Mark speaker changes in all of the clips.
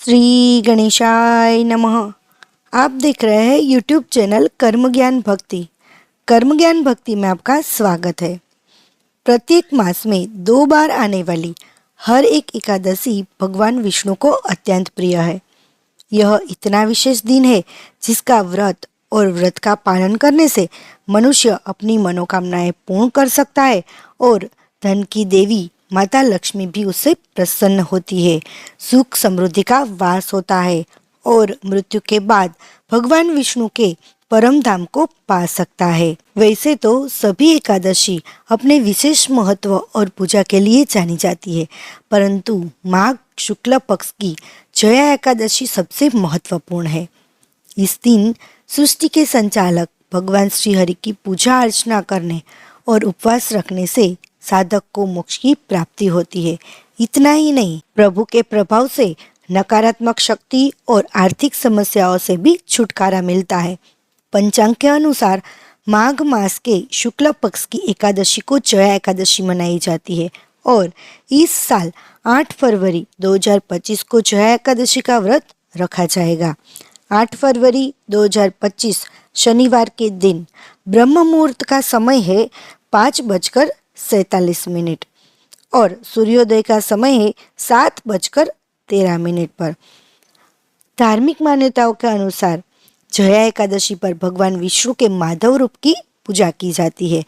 Speaker 1: श्री गणेशाय नमः। आप देख रहे हैं यूट्यूब चैनल कर्म ज्ञान भक्ति। कर्म ज्ञान भक्ति में आपका स्वागत है। प्रत्येक मास में 2 बार आने वाली हर एक एकादशी भगवान विष्णु को अत्यंत प्रिय है। यह इतना विशेष दिन है जिसका व्रत और व्रत का पालन करने से मनुष्य अपनी मनोकामनाएं पूर्ण कर सकता है और धन की देवी माता लक्ष्मी भी उससे प्रसन्न होती है। सुख समृद्धि का वास होता है और मृत्यु के बाद भगवान विष्णु के परम धाम को पा सकता है। वैसे तो सभी एकादशी अपने विशेष महत्व और पूजा के लिए जानी जाती है, परंतु माघ शुक्ल पक्ष की जया एकादशी सबसे महत्वपूर्ण है। इस दिन सृष्टि के संचालक भगवान श्री हरि की पूजा अर्चना करने और उपवास रखने से साधक को मोक्ष की प्राप्ति होती है। इतना ही नहीं, प्रभु के प्रभाव से नकारात्मक शक्ति और आर्थिक समस्याओं से भी छुटकारा मिलता है। पंचांग के अनुसार माघ मास के शुक्ल पक्ष की एकादशी को जया एकादशी मनाई जाती है और इस साल 8 फरवरी 2025 को जया एकादशी का व्रत रखा जाएगा। 8 फरवरी 2025 शनिवार के दिन ब्रह्म मुहूर्त का समय है 5:47 और सूर्योदय का समय है 7:13 पर। धार्मिक मान्यताओं के अनुसार जया एकादशी पर भगवान विष्णु के माधव रूप की पूजा की जाती है।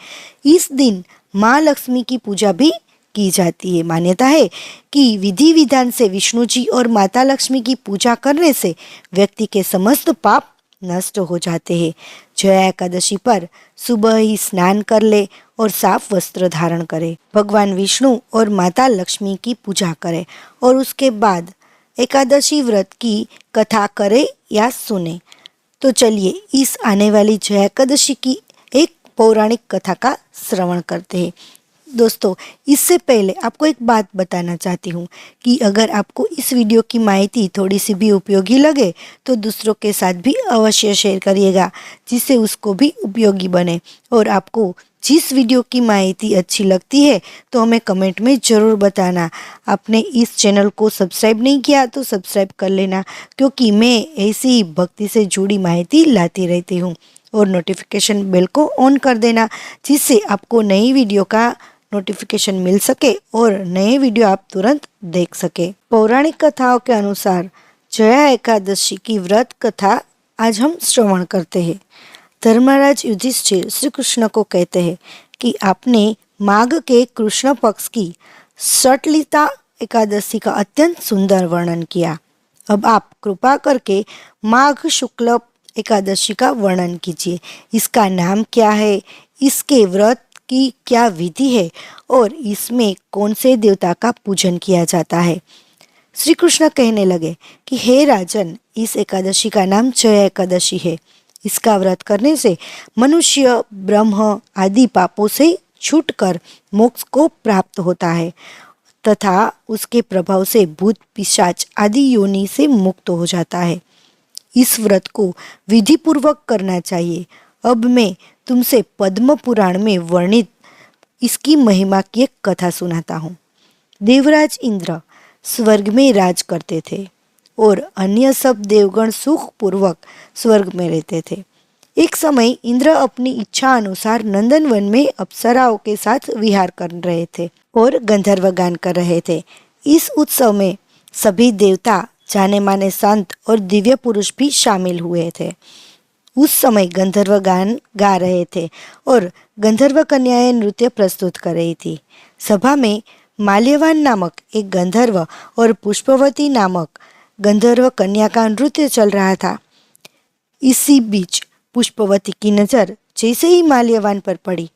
Speaker 1: इस दिन माँ लक्ष्मी की पूजा भी की जाती है। मान्यता है कि विधि विधान से विष्णु जी और माता लक्ष्मी की पूजा करने से व्यक्ति के समस्त पाप नष्ट हो जाते हैं। जया एकादशी पर सुबह ही स्नान कर ले और साफ वस्त्र धारण करे, भगवान विष्णु और माता लक्ष्मी की पूजा करे और उसके बाद एकादशी व्रत की कथा करे या सुने। तो चलिए इस आने वाली जया एकादशी की एक पौराणिक कथा का श्रवण करते हैं। दोस्तों, इससे पहले आपको एक बात बताना चाहती हूँ कि अगर आपको इस वीडियो की माहिती थोड़ी सी भी उपयोगी लगे तो दूसरों के साथ भी अवश्य शेयर करिएगा, जिससे उसको भी उपयोगी बने। और आपको जिस वीडियो की माहिती अच्छी लगती है तो हमें कमेंट में ज़रूर बताना। आपने इस चैनल को सब्सक्राइब नहीं किया तो सब्सक्राइब कर लेना, क्योंकि मैं ऐसी ही भक्ति से जुड़ी माहिती लाती रहती हूँ। और नोटिफिकेशन बेल को ऑन कर देना, जिससे आपको नई वीडियो का नोटिफिकेशन मिल सके और नए वीडियो आप तुरंत देख सके। पौराणिक कथाओं के अनुसार जया एकादशी की व्रत कथा आज हम श्रवण करते हैं। धर्मराज युधिष्ठिर श्री कृष्ण को कहते हैं कि आपने माघ के कृष्ण पक्ष की षटलिता एकादशी का अत्यंत सुंदर वर्णन किया। अब आप कृपा करके माघ शुक्ल एकादशी का वर्णन कीजिए। इसका नाम क्या है, इसके व्रत की क्या विधि है और इसमें कौन से देवता का पूजन किया जाता है। श्री कृष्ण कहने लगे कि हे राजन, इस एकादशी का नाम जया एकादशी है। इसका व्रत करने से मनुष्य ब्रह्म आदि पापों से छूटकर मोक्ष को प्राप्त होता है तथा उसके प्रभाव से भूत पिशाच आदि योनि से मुक्त हो जाता है। इस व्रत को विधि पूर्वक करना चाहिए। अब मैं तुमसे पद्म पुराण में वर्णित इसकी महिमा की एक कथा सुनाता हूँ। देवराज इंद्र स्वर्ग में राज करते थे और अन्य सब देवगण सुख पूर्वक स्वर्ग में रहते थे। एक समय इंद्र अपनी इच्छा अनुसार नंदनवन में अप्सराओं के साथ विहार कर रहे थे और गंधर्व गान कर रहे थे। इस उत्सव में सभी देवता, जाने माने संत और दिव्य पुरुष भी शामिल हुए थे। उस समय गंधर्व गान गा रहे थे और गंधर्व कन्याएं नृत्य प्रस्तुत कर रही थी। सभा में माल्यवान नामक एक गंधर्व और पुष्पवती नामक गंधर्व कन्या का नृत्य चल रहा था। इसी बीच पुष्पवती की नज़र जैसे ही माल्यवान पर पड़ी,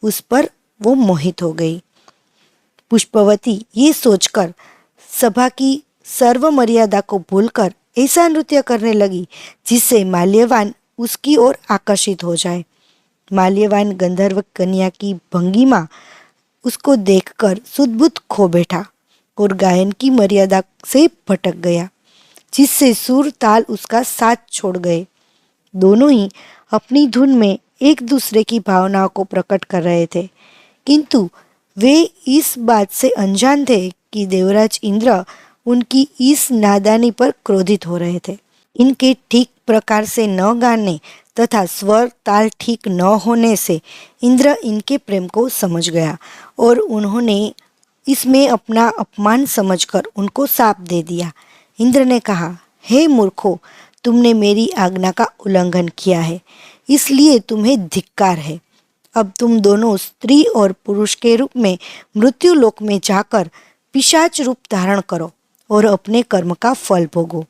Speaker 1: उस पर वो मोहित हो गई। पुष्पवती ये सोचकर सभा की सर्व मर्यादा को भूलकर ऐसा नृत्य करने लगी जिससे माल्यवान उसकी ओर आकर्षित हो जाए। माल्यवान गंधर्व कन्या की भंगिमा उसको देखकर सुध-बुध खो बैठा और गायन की मर्यादा से भटक गया, जिससे सुर ताल उसका साथ छोड़ गए। दोनों ही अपनी धुन में एक दूसरे की भावनाओं को प्रकट कर रहे थे, किंतु वे इस बात से अनजान थे कि देवराज इंद्र उनकी इस नादानी पर क्रोधित हो रहे थे। इनके ठीक प्रकार से न गाने तथा स्वर ताल ठीक न होने से इंद्र इनके प्रेम को समझ गया और उन्होंने इसमें अपना अपमान समझकर उनको शाप दे दिया। इंद्र ने कहा, हे मूर्खों, तुमने मेरी आज्ञा का उल्लंघन किया है, इसलिए तुम्हें धिक्कार है। अब तुम दोनों स्त्री और पुरुष के रूप में मृत्यु लोक में जाकर पिशाच रूप धारण करो और अपने कर्म का फल भोगो।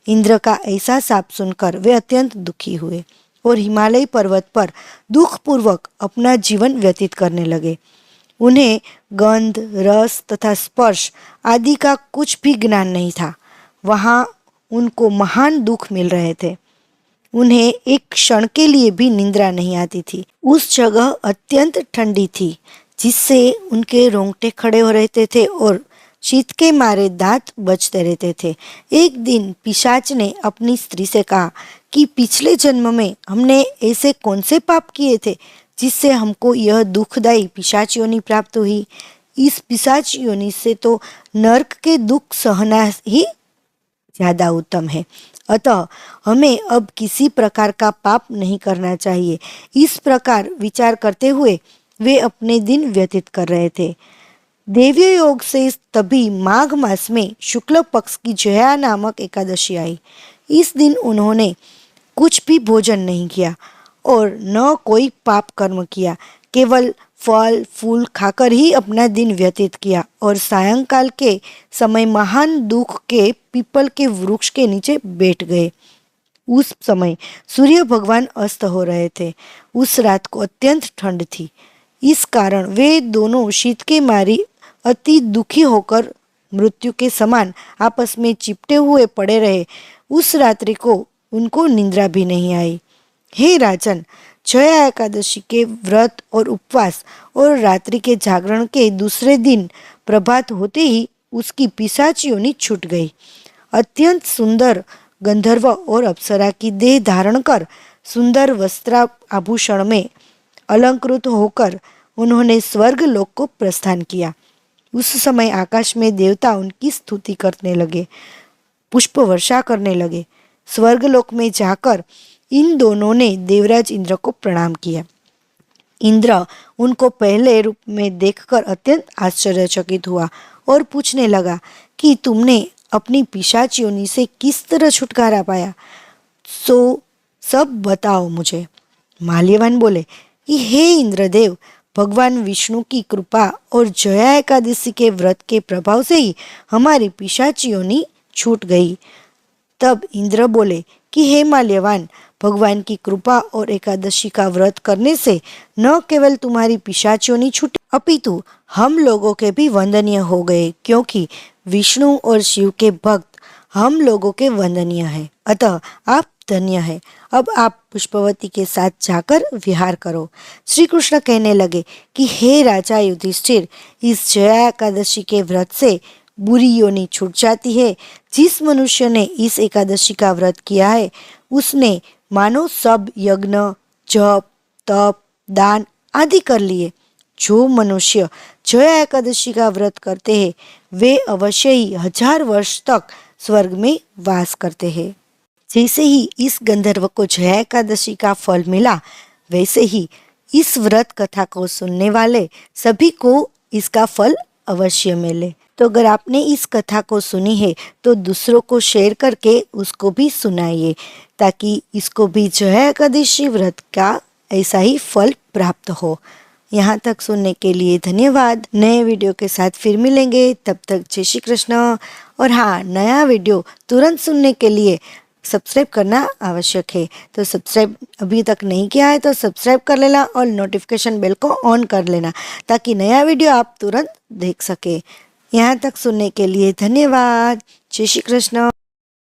Speaker 1: इंद्र का ऐसा शाप सुनकर वे अत्यंत दुखी हुए और हिमालय पर्वत पर दुखपूर्वक अपना जीवन व्यतीत करने लगे। उन्हें गंध, रस तथा स्पर्श आदि का कुछ भी ज्ञान नहीं था। वहाँ उनको महान दुख मिल रहे थे। उन्हें एक क्षण के लिए भी निंद्रा नहीं आती थी। उस जगह अत्यंत ठंडी थी, जिससे उनके रोंगटे खड़े हो रहते थे और शीत के मारे दांत बजते रहते थे। एक दिन पिशाच ने अपनी स्त्री से कहा कि पिछले जन्म में हमने ऐसे कौन से पाप किए थे जिससे हमको यह दुखदायी पिशाच योनि प्राप्त हुई। इस पिशाच योनि से तो नरक के दुख सहना ही ज़्यादा उत्तम है। अतः हमें अब किसी प्रकार का पाप नहीं करना चाहिए। इस प्रकार विचार करते हुए वे अपने दिन व्यतीत कर रहे थे। देव्य योग से तभी माघ मास में शुक्ल पक्ष की जया नामक एकादशी आई। इस दिन उन्होंने कुछ भी भोजन नहीं किया और न कोई पाप कर्म किया, केवल फल फूल खाकर ही अपना दिन व्यतीत किया और सायंकाल के समय महान दुख के पीपल के वृक्ष के नीचे बैठ गए। उस समय सूर्य भगवान अस्त हो रहे थे। उस रात को अत्यंत ठंड थी। इस कारण वे दोनों शीत के मारी अति दुखी होकर मृत्यु के समान आपस में चिपटे हुए पड़े रहे। उस रात्रि को उनको निंद्रा भी नहीं आई। हे राजन, जया एकादशी के व्रत और उपवास और रात्रि के जागरण के दूसरे दिन प्रभात होते ही उसकी पिशाच योनि छूट गई। अत्यंत सुंदर गंधर्व और अप्सरा की देह धारण कर सुंदर वस्त्र आभूषण में अलंकृत होकर उन्होंने स्वर्ग लोक को प्रस्थान किया। उस समय आकाश में देवता उनकी स्तुति करने लगे, पुष्प वर्षा करने लगे। स्वर्गलोक में जाकर इन दोनों ने देवराज इंद्र को प्रणाम किया। इंद्र उनको पहले रूप में देखकर अत्यंत आश्चर्यचकित हुआ और पूछने लगा कि तुमने अपनी पिशाच योनि से किस तरह छुटकारा पाया, सो सब बताओ मुझे। माल्यवान बोले कि हे इंद्रदेव, भगवान विष्णु की कृपा और जया एकादशी के व्रत के प्रभाव से ही हमारी पिशाच योनि छूट गई। तब इंद्र बोले कि हे माल्यवान, भगवान की कृपा और एकादशी का व्रत करने से न केवल तुम्हारी पिशाच योनि छूटी, अपितु हम लोगों के भी वंदनीय हो गए, क्योंकि विष्णु और शिव के भक्त हम लोगों के वंदनीय है। अतः आप धन्य है। अब आप पुष्पवती के साथ जाकर विहार करो। श्री कृष्ण कहने लगे कि हे राजा युधिष्ठिर, इस जया एकादशी के व्रत से बुरी योनि छूट जाती है। जिस मनुष्य ने इस एकादशी का व्रत किया है उसने मानो सब यज्ञ, जप, तप, दान आदि कर लिए। जो मनुष्य जया एकादशी का व्रत करते हैं वे अवश्य ही 1000 वर्ष तक स्वर्ग में वास करते हैं। जैसे ही इस गंधर्व को जया एकादशी का फल मिला, वैसे ही इस व्रत कथा को सुनने वाले सभी को इसका फल अवश्य मिले। तो अगर आपने इस कथा को सुनी है तो दूसरों को शेयर करके उसको भी सुनाइए, ताकि इसको भी जया एकादशी व्रत का ऐसा ही फल प्राप्त हो। यहाँ तक सुनने के लिए धन्यवाद। नए वीडियो के साथ फिर मिलेंगे, तब तक जय श्री कृष्ण। और हाँ, नया वीडियो तुरंत सुनने के लिए सब्सक्राइब करना आवश्यक है। तो सब्सक्राइब अभी तक नहीं किया है तो सब्सक्राइब कर लेना और नोटिफिकेशन बेल को ऑन कर लेना, ताकि नया वीडियो आप तुरंत देख सके। यहाँ तक सुनने के लिए धन्यवाद। जय श्री कृष्ण।